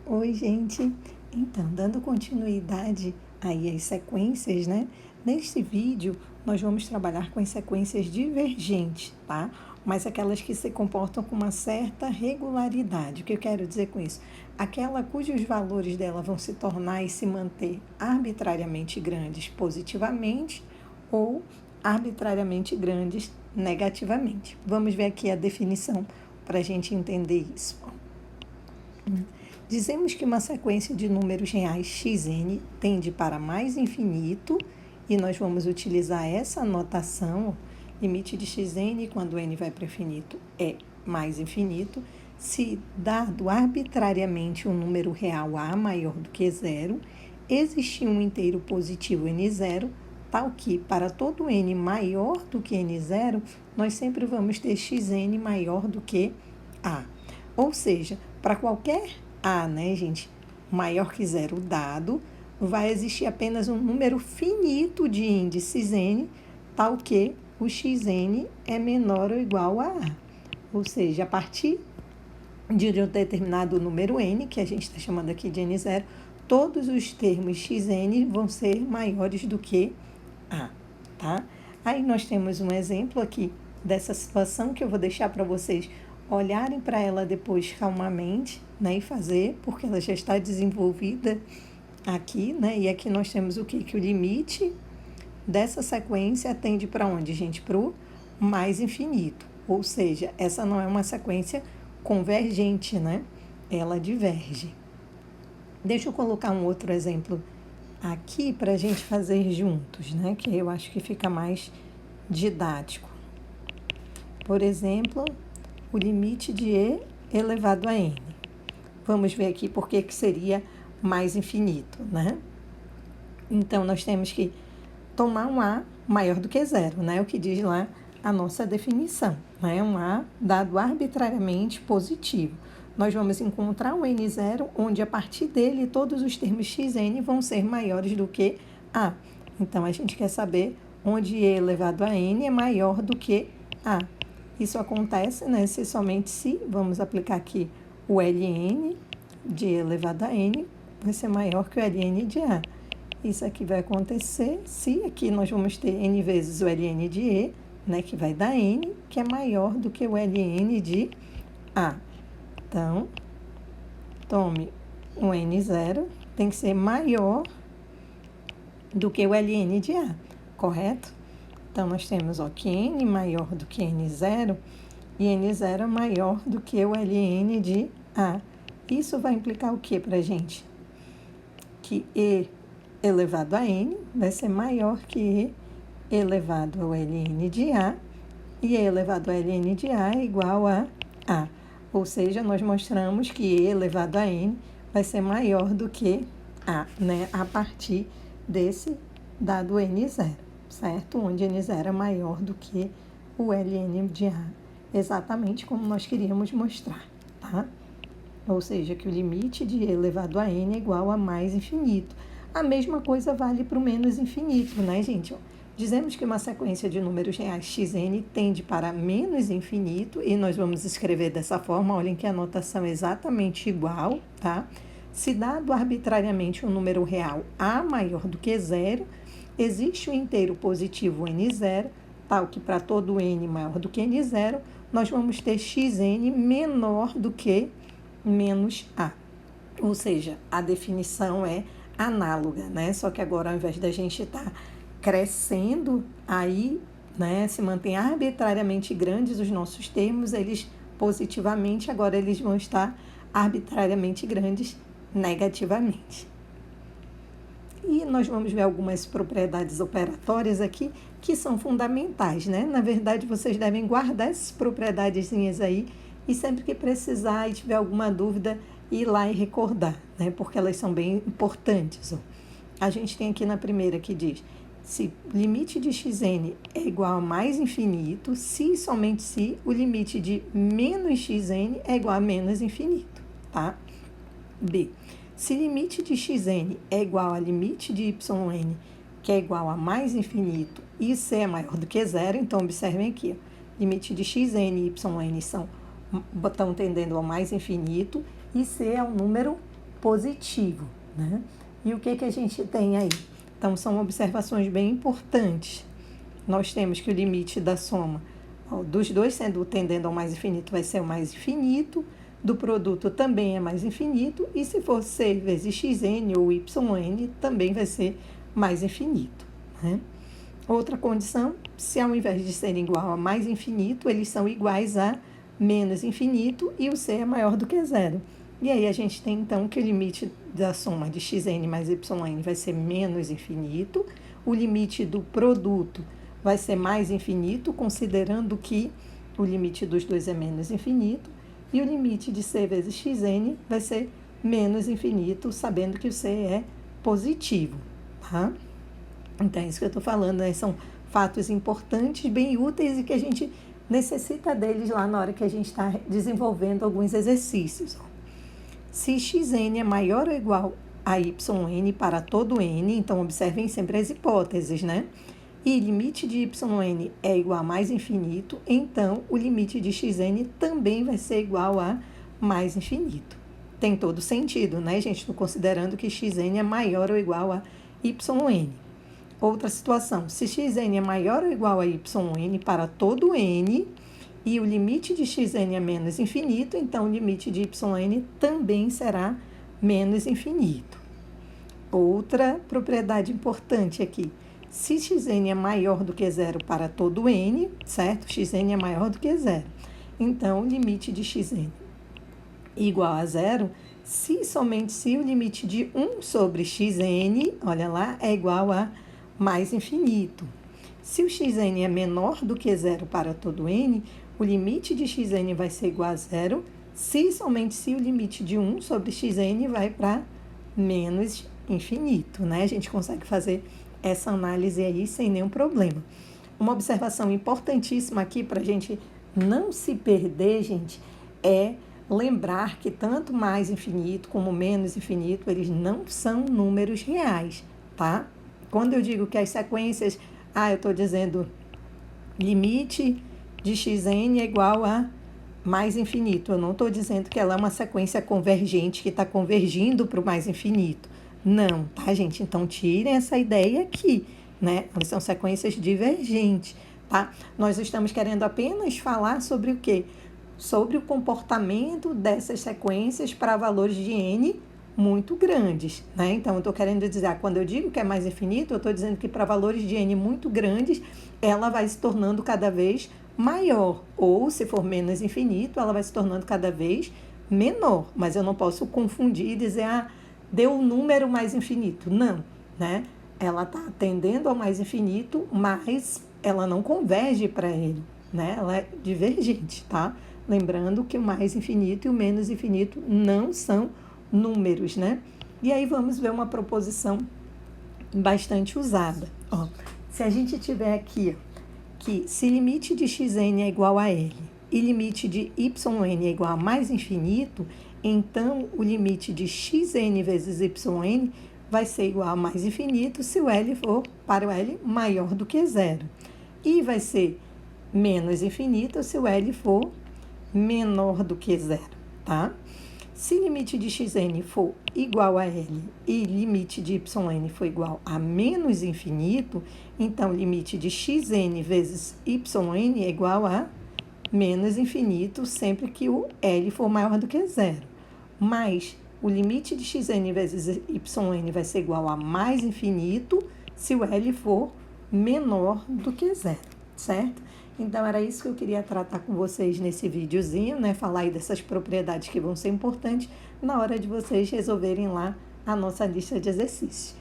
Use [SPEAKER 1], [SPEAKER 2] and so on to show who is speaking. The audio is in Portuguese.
[SPEAKER 1] Oi, gente. Então, dando continuidade aí às sequências, né? Neste vídeo, nós vamos trabalhar com as sequências divergentes, tá? Mas aquelas que se comportam com uma certa regularidade. O que eu quero dizer com isso? Aquela cujos valores dela vão se tornar e se manter arbitrariamente grandes positivamente ou arbitrariamente grandes negativamente. Vamos ver aqui a definição para a gente entender isso. Dizemos que uma sequência de números reais xn tende para mais infinito, e nós vamos utilizar essa notação, limite de xn, quando n vai para o infinito, é mais infinito, se dado arbitrariamente um número real a maior do que zero, existir um inteiro positivo n0, tal que, para todo n maior do que n0, nós sempre vamos ter xn maior do que a. Ou seja, para qualquer a, né, gente, maior que zero dado, vai existir apenas um número finito de índices n, tal que o xn é menor ou igual a a. Ou seja, a partir de um determinado número n, que a gente está chamando aqui de n0, todos os termos xn vão ser maiores do que a, tá? Aí nós temos um exemplo aqui dessa situação que eu vou deixar para vocês olharem para ela depois calmamente, né, e fazer, porque ela já está desenvolvida aqui, né, e aqui nós temos o quê? Que o limite dessa sequência tende para onde, gente? Para o mais infinito, ou seja, essa não é uma sequência convergente, né, ela diverge. Deixa eu colocar um outro exemplo aqui para a gente fazer juntos, né, que eu acho que fica mais didático. Por exemplo, o limite de e elevado a n. Vamos ver aqui por que seria mais infinito, né? Então, nós temos que tomar um a maior do que zero, né? O que diz lá a nossa definição, né? Um a dado arbitrariamente positivo. Nós vamos encontrar um n0, onde a partir dele todos os termos xn vão ser maiores do que a. Então, a gente quer saber onde e elevado a n é maior do que a. Isso acontece, né, se somente se, vamos aplicar aqui o ln de e elevado a n, vai ser maior que o ln de a. Isso aqui vai acontecer se aqui nós vamos ter n vezes o ln de e, né, que vai dar n, que é maior do que o ln de a. Então, tome um n0, tem que ser maior do que o ln de a, correto? Então, nós temos ó, que n maior do que n0 e n0 maior do que o ln de a. Isso vai implicar o que para a gente? Que e elevado a n vai ser maior que e elevado ao ln de a, e e elevado ao ln de a é igual a a. Ou seja, nós mostramos que e elevado a n vai ser maior do que a, né, a partir desse dado n0. Certo? Onde n0 é maior do que o ln de a, exatamente como nós queríamos mostrar, tá? Ou seja, que o limite de e elevado a n é igual a mais infinito. A mesma coisa vale para o menos infinito, né, gente? Dizemos que uma sequência de números reais xn tende para menos infinito, e nós vamos escrever dessa forma, olhem que a notação é exatamente igual, tá? Se dado arbitrariamente um número real a maior do que zero, existe um inteiro positivo n0, tal que para todo n maior do que n0, nós vamos ter xn menor do que menos a. Ou seja, a definição é análoga, né? Só que agora, ao invés da gente estar crescendo, aí, né, se mantém arbitrariamente grandes os nossos termos, eles positivamente, agora eles vão estar arbitrariamente grandes negativamente. E nós vamos ver algumas propriedades operatórias aqui que são fundamentais, né? Na verdade, vocês devem guardar essas propriedadezinhas aí e sempre que precisar e tiver alguma dúvida, ir lá e recordar, né? Porque elas são bem importantes. Ó. A gente tem aqui na primeira que diz, se o limite de xn é igual a mais infinito, se e somente se o limite de menos xn é igual a menos infinito, tá? B. Se limite de xn é igual a limite de yn, que é igual a mais infinito, e c é maior do que zero, então observem aqui, ó, limite de xn e yn estão tendendo ao mais infinito, e c é um número positivo, né? E o que a gente tem aí? Então, são observações bem importantes. Nós temos que o limite da soma dos dois tendendo ao mais infinito vai ser o mais infinito, do produto também é mais infinito, e se for c vezes xn ou yn, também vai ser mais infinito, né? Outra condição, se ao invés de serem igual a mais infinito, eles são iguais a menos infinito e o c é maior do que zero. E aí a gente tem então que o limite da soma de xn mais yn vai ser menos infinito, o limite do produto vai ser mais infinito, considerando que o limite dos dois é menos infinito, e o limite de c vezes xn vai ser menos infinito, sabendo que o c é positivo, tá? Então, é isso que eu estou falando, né? São fatos importantes, bem úteis e que a gente necessita deles lá na hora que a gente está desenvolvendo alguns exercícios. Se xn é maior ou igual a yn para todo n, então observem sempre as hipóteses, né? E limite de yn é igual a mais infinito, então o limite de xn também vai ser igual a mais infinito. Tem todo sentido, né, gente? Considerando que xn é maior ou igual a yn. Outra situação, se xn é maior ou igual a yn para todo n, e o limite de xn é menos infinito, então o limite de yn também será menos infinito. Outra propriedade importante aqui, se xn é maior do que zero para todo n, certo? Xn é maior do que zero. Então, o limite de xn igual a zero, somente se o limite de 1 sobre xn, olha lá, é igual a mais infinito. Se o xn é menor do que zero para todo n, o limite de xn vai ser igual a zero, somente se o limite de 1 sobre xn vai para menos infinito, né? A gente consegue fazer essa análise aí sem nenhum problema. Uma observação importantíssima aqui para a gente não se perder, gente, é lembrar que tanto mais infinito como menos infinito, eles não são números reais, tá? Quando eu digo que as sequências, eu estou dizendo limite de xn é igual a mais infinito. Eu não estou dizendo que ela é uma sequência convergente que está convergindo para o mais infinito. Não, tá, gente? Então, tirem essa ideia aqui, né? Elas são sequências divergentes, tá? Nós estamos querendo apenas falar sobre o quê? Sobre o comportamento dessas sequências para valores de n muito grandes, né? Então, eu estou querendo dizer, quando eu digo que é mais infinito, eu estou dizendo que para valores de n muito grandes, ela vai se tornando cada vez maior. Ou, se for menos infinito, ela vai se tornando cada vez menor. Mas eu não posso confundir e dizer, deu um número mais infinito. Não, né? Ela está tendendo ao mais infinito, mas ela não converge para ele, né? Ela é divergente, tá? Lembrando que o mais infinito e o menos infinito não são números, né? E aí vamos ver uma proposição bastante usada. Se a gente tiver aqui, que se limite de xn é igual a L e limite de yn é igual a mais infinito, então o limite de xn vezes yn vai ser igual a mais infinito se o L for, para o L, maior do que zero. E vai ser menos infinito se o L for menor do que zero, tá? Se limite de xn for igual a L e limite de yn for igual a menos infinito, então limite de xn vezes yn é igual a menos infinito sempre que o L for maior do que zero. Mas o limite de xn vezes yn vai ser igual a mais infinito se o L for menor do que zero, certo? Então, era isso que eu queria tratar com vocês nesse videozinho, né? Falar aí dessas propriedades que vão ser importantes na hora de vocês resolverem lá a nossa lista de exercícios.